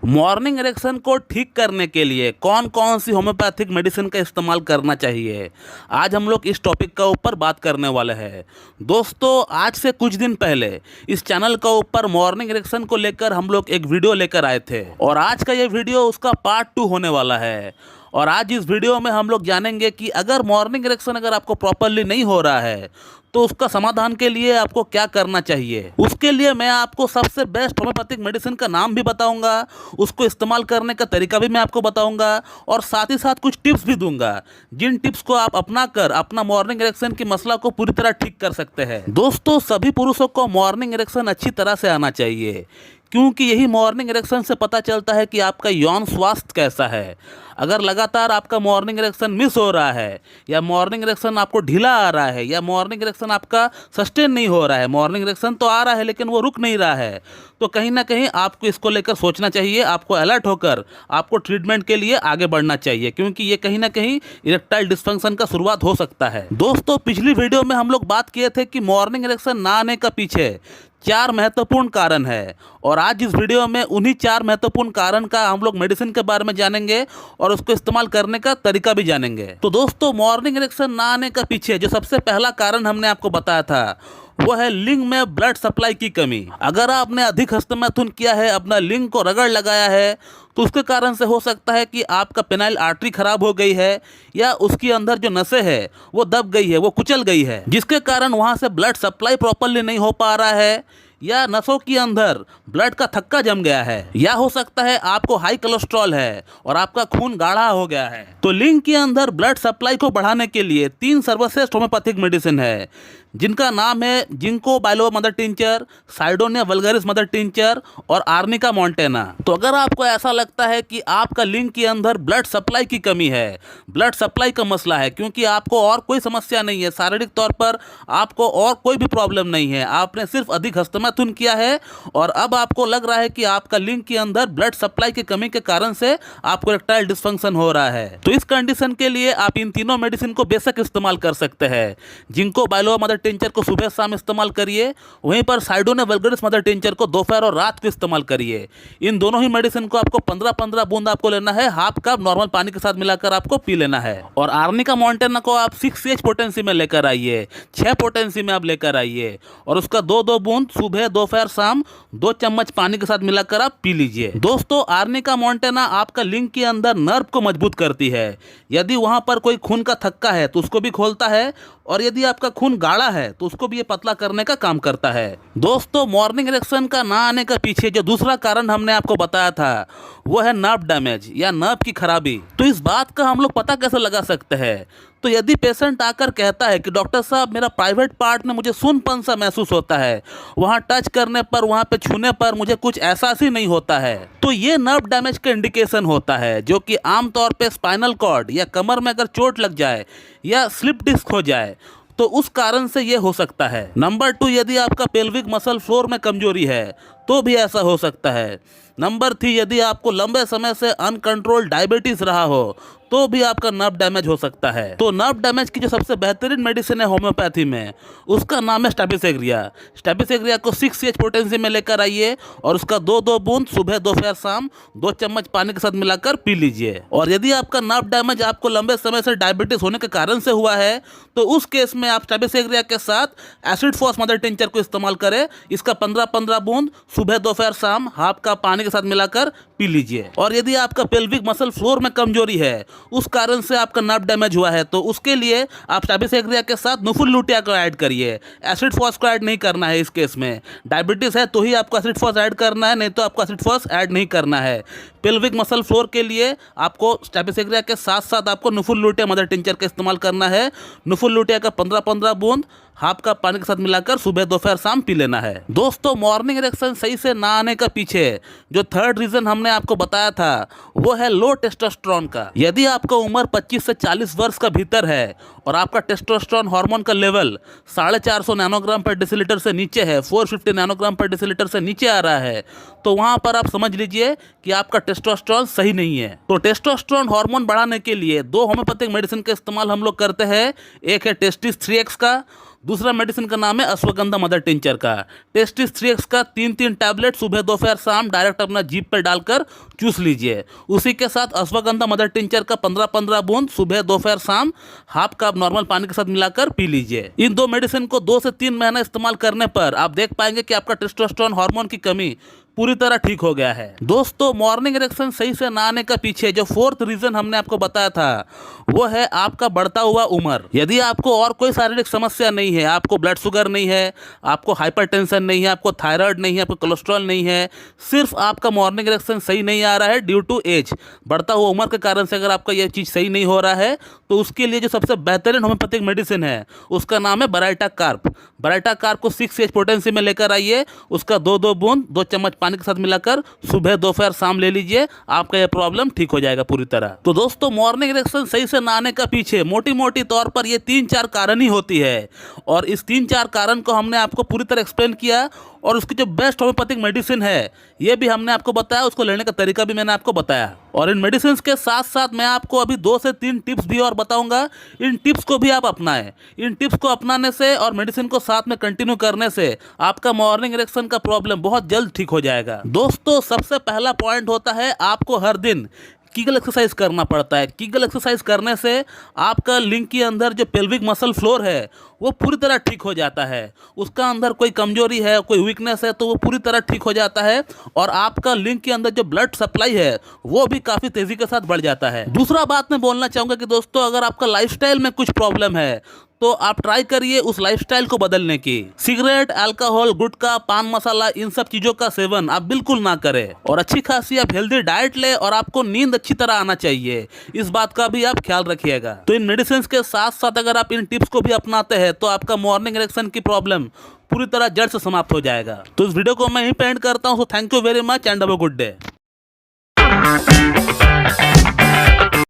Morning erection को ठीक करने के लिए कौन कौन सी होम्योपैथिक मेडिसिन का इस्तेमाल करना चाहिए, आज हम लोग इस टॉपिक का ऊपर बात करने वाले हैं। दोस्तों, आज से कुछ दिन पहले इस चैनल का ऊपर मॉर्निंग इरेक्शन को लेकर हम लोग एक वीडियो लेकर आए थे और आज का ये वीडियो उसका पार्ट 2 होने वाला है। और आज इस वीडियो में हम लोग जानेंगे कि अगर मॉर्निंग इरेक्शन अगर आपको प्रॉपरली नहीं हो रहा है तो उसका समाधान के लिए आपको क्या करना चाहिए। उसके लिए मैं आपको सबसे बेस्ट होम्योपैथिक मेडिसिन का नाम भी बताऊंगा, उसको इस्तेमाल करने का तरीका भी मैं आपको बताऊंगा और साथ ही साथ कुछ टिप्स भी दूंगा, जिन टिप्स को आप अपना कर अपना मॉर्निंग इरेक्शन की मसला को पूरी तरह ठीक कर सकते हैं। दोस्तों, सभी पुरुषों को मॉर्निंग इरेक्शन अच्छी तरह से आना चाहिए, क्योंकि यही मॉर्निंग इरेक्शन से पता चलता है कि आपका यौन स्वास्थ्य कैसा है। अगर लगातार आपका मॉर्निंग इरेक्शन मिस हो रहा है या मॉर्निंग इरेक्शन आपको ढीला आ रहा है या मॉर्निंग इरेक्शन आपका सस्टेन नहीं हो रहा है, मॉर्निंग इरेक्शन तो आ रहा है लेकिन वो रुक नहीं रहा है, तो कहीं ना कहीं आपको इसको लेकर सोचना चाहिए। आपको अलर्ट होकर आपको ट्रीटमेंट के लिए आगे बढ़ना चाहिए, क्योंकि ये कहीं ना कहीं इरेक्टाइल डिस्फंक्शन का शुरुआत हो सकता है। दोस्तों, पिछली वीडियो में हम लोग बात किए थे कि मॉर्निंग इरेक्शन ना आने का पीछे 4 महत्वपूर्ण कारण है और आज इस वीडियो में उन्हीं 4 महत्वपूर्ण कारण का हम लोग मेडिसिन के बारे में जानेंगे और उसको इस्तेमाल करने का तरीका भी जानेंगे। तो दोस्तों, मॉर्निंग इरेक्शन ना आने का पीछे जो सबसे पहला कारण हमने आपको बताया था वो है लिंग में ब्लड सप्लाई की कमी। अगर आपने अधिक हस्तमैथुन किया है, अपना लिंग को रगड़ लगाया है, तो उसके कारण से हो सकता है कि आपका पेनाइल आर्टरी खराब हो गई है या उसके अंदर जो नसें है वो दब गई है, वो कुचल गई है, जिसके कारण वहां से ब्लड सप्लाई प्रॉपरली नहीं हो पा रहा है या नसों के अंदर ब्लड का थक्का जम गया है, या हो सकता है आपको हाई कोलेस्ट्रॉल है और आपका खून गाढ़ा हो गया है। तो लिंग के अंदर ब्लड सप्लाई को बढ़ाने के लिए 3 सर्वश्रेष्ठ होम्योपैथिक मेडिसिन है, जिनका नाम है ginkgo biloba mother tincture, cydonia vulgaris mother tincture और आर्निका मॉन्टेना। तो अगर आपको ऐसा लगता है कि आपका लिंग के अंदर ब्लड सप्लाई की कमी है, ब्लड सप्लाई का मसला है, क्योंकि आपको और कोई समस्या नहीं है, शारीरिक तौर पर आपको और कोई भी प्रॉब्लम नहीं है, आपने सिर्फ अधिक हस्तमैथुन किया है और अब आपको लग रहा है कि आपका लिंग के अंदर ब्लड सप्लाई की कमी के कारण से आपको इरेक्टाइल डिस्फंक्शन हो रहा है, तो इस कंडीशन के लिए आप इन तीनों मेडिसिन को बेशक इस्तेमाल कर सकते हैं। जिंको बाइलोवा मदर टिंचर को सुबह शाम इस्तेमाल करिए, वहीं पर साइडोनिया वल्गारिस मदर टिंचर को दोपहर और रात को इस्तेमाल करिए। इन दोनों ही मेडिसिन को आपको 15-15 बूंद आपको लेना है, हाफ कप नॉर्मल पानी के साथ मिलाकर आपको पी लेना है। और आर्निका मॉन्टेना को आप 6H पोटेंसी में लेकर आइए, 6 पोटेंसी में आप लेकर आइए और उसका 2-2 बूंद सुबह दोपहर शाम 2 चम्मच पानी के साथ मिलाकर आप पी लीजिए। दोस्तों, आर्निका मॉन्टेना आपका लिंग के अंदर नर्व को मजबूत करती है। यदि वहां पर कोई खून का थक्का है तो उसको भी खोलता है और यदि आपका खून गाढ़ा है तो उसको भी ये पतला करने का काम करता है। दोस्तों, मॉर्निंग इरेक्शन का ना आने का पीछे जो दूसरा कारण हमने आपको बताया था वो है नर्व डैमेज या नर्व की खराबी। तो इस बात का हम लोग पता कैसे लगा सकते हैं? तो यदि पेशेंट आकर कहता है कि डॉक्टर साहब, मेरा प्राइवेट पार्ट में मुझे सुनपन सा महसूस होता है, वहाँ टच करने पर, वहाँ पे छूने पर मुझे कुछ एहसास ही नहीं होता है, तो ये नर्व डैमेज का इंडिकेशन होता है, जो कि आमतौर पे स्पाइनल कॉर्ड या कमर में अगर चोट लग जाए या स्लिप डिस्क हो जाए तो उस कारण से ये हो सकता है। नंबर 2, यदि आपका पेल्विक मसल फ्लोर में कमजोरी है तो भी ऐसा हो सकता है। नंबर 3, यदि आपको लंबे समय से अनकंट्रोल डायबिटीज रहा हो तो भी आपका नर्व डैमेज हो सकता है। तो नर्व डैमेज की जो सबसे बेहतरीन मेडिसिन है होम्योपैथी में, उसका नाम है स्टैबिसेग्रिया। स्टैबिसेग्रिया को 6H पोटेंसी में लेकर आइए और उसका 2-2 बूंद सुबह दोपहर शाम 2 चम्मच पानी के साथ मिलाकर पी लीजिए। और यदि आपका नर्व डैमेज आपको लंबे समय से डायबिटीज होने के कारण से हुआ है तो उस केस में आप स्टैबिसेग्रिया के साथ एसिड फॉस मदर टिंचर को इस्तेमाल करें। इसका 15-15 बूंद सुबह दोपहर शाम हाफ कप पानी के साथ मिलाकर पी लीजिए। और यदि आपका पेल्विक मसल फ्लोर में कमजोरी है, उस कारण से आपका नर्व डैमेज हुआ है, तो उसके लिए आप स्टैबिसेग्रिया के साथ नुफुल लुटिया को ऐड करिए। एसिड फॉस को ऐड नहीं करना है। इस केस में डायबिटीज है तो ही आपको एसिड फॉस ऐड करना है, नहीं तो आपको एसिड फॉस ऐड नहीं करना है। पेल्विक मसल फ्लोर के लिए आपको स्टैबिसेग्रिया के साथ साथ आपको नुफुल लुटिया मदर टिंचर का इस्तेमाल करना है। नुफुल लुटिया का 15-15 बूंद हाफ कप पानी के साथ मिलाकर सुबह दोपहर शाम पी लेना है। दोस्तों, मॉर्निंग इरेक्शन सही से ना आने का पीछे जो थर्ड रीजन हमने आपको बताया था वो है लो टेस्टोस्टेरोन का। यदि आपका उम्र 25 से 40 वर्ष का भीतर है और आपका टेस्टोस्टेरोन हार्मोन का लेवल 450 नैनोग्राम पर डेसीलीटर से नीचे है, 450 नैनोग्राम पर डेसीलीटर से नीचे आ रहा है, तो वहां पर आप समझ लीजिए कि आपका टेस्टोस्टेरोन सही नहीं है। तो टेस्टोस्टेरोन हार्मोन बढ़ाने के लिए 2 होम्योपैथिक मेडिसिन का इस्तेमाल हम लोग करते हैं। एक है टेस्टिस 3X का, दूसरा मेडिसिन का नाम है अश्वगंधा मदर टिंचर का। टेस्टिस 3x का 3-3 टैबलेट सुबह दोपहर शाम डायरेक्ट अपना जीभ पर डालकर चूस लीजिए। उसी के साथ अश्वगंधा मदर टिंचर का 15-15 बूंद सुबह दोपहर शाम हाफ कप नॉर्मल पानी के साथ मिलाकर पी लीजिए। इन 2 मेडिसिन को 2 से 3 महीना इस्तेमाल करने पर आप देख पाएंगे कि आपका टेस्टोस्टेरोन हार्मोन की कमी पूरी तरह ठीक हो गया है। दोस्तों, मॉर्निंग इरेक्शन सही से ना आने का पीछे जो 4th रीजन हमने आपको बताया था वो है आपका बढ़ता हुआ उम्र। यदि आपको और कोई शारीरिक समस्या नहीं है, आपको ब्लड शुगर नहीं है, आपको हाइपरटेंशन नहीं है, आपको थायराइड नहीं है, आपको कोलेस्ट्रॉल नहीं है, सिर्फ आपका मॉर्निंग इरेक्शन सही नहीं आ रहा है ड्यू टू एज, बढ़ता हुआ उम्र के कारण से अगर आपका यह चीज़ सही नहीं हो रहा है तो उसके लिए जो सबसे बेहतरीन होम्योपैथिक मेडिसिन है उसका नाम है बराइटा कार्प। बराइटा कार्प को 6H पोटेंसी में लेकर आइए, उसका 2-2 बूंद 2 चम्मच पानी के साथ मिलाकर सुबह दोपहर शाम ले लीजिए, आपका यह प्रॉब्लम ठीक हो जाएगा पूरी तरह। तो दोस्तों, मॉर्निंग इरेक्शन सही से ना आने का पीछे मोटी मोटी तौर पर ये 3-4 कारण ही होती है और इस 3-4 कारण को हमने आपको पूरी तरह एक्सप्लेन किया और उसकी जो बेस्ट होम्योपैथिक मेडिसिन है ये भी हमने आपको बताया, उसको लेने का तरीका भी मैंने आपको बताया। और इन मेडिसिन के साथ साथ मैं आपको अभी 2 से 3 टिप्स भी और बताऊंगा। इन टिप्स को भी आप अपनाएं। इन टिप्स को अपनाने से और मेडिसिन को साथ में कंटिन्यू करने से आपका मॉर्निंग इरेक्शन का प्रॉब्लम बहुत जल्द ठीक हो जाएगा। दोस्तों, सबसे पहला पॉइंट होता है आपको हर दिन कीगल एक्सरसाइज करना पड़ता है। कीगल एक्सरसाइज करने से आपका लिंग के अंदर जो पेल्विक मसल फ्लोर है वो पूरी तरह ठीक हो जाता है। उसका अंदर कोई कमजोरी है, कोई वीकनेस है तो वो पूरी तरह ठीक हो जाता है और आपका लिंग के अंदर जो ब्लड सप्लाई है वो भी काफ़ी तेज़ी के साथ बढ़ जाता है। दूसरा बात मैं बोलना चाहूँगा कि दोस्तों, अगर आपका लाइफस्टाइल में कुछ प्रॉब्लम है तो आप ट्राई करिए उस लाइफस्टाइल को बदलने की। सिगरेट, अल्कोहल, गुटखा, पान मसाला, इन सब चीज़ों का सेवन आप बिल्कुल ना करें और अच्छी खासी आप हेल्दी डाइट ले और आपको नींद अच्छी तरह आना चाहिए, इस बात का भी आप ख्याल रखिएगा। तो इन मेडिसिन के साथ साथ अगर आप इन टिप्स को भी अपनाते हैं तो आपका मॉर्निंग इरेक्शन की प्रॉब्लम पूरी तरह जड़ से समाप्त हो जाएगा। तो इस वीडियो को मैं यहीं पे एंड करता हूँ। Thank you very much and have a good day.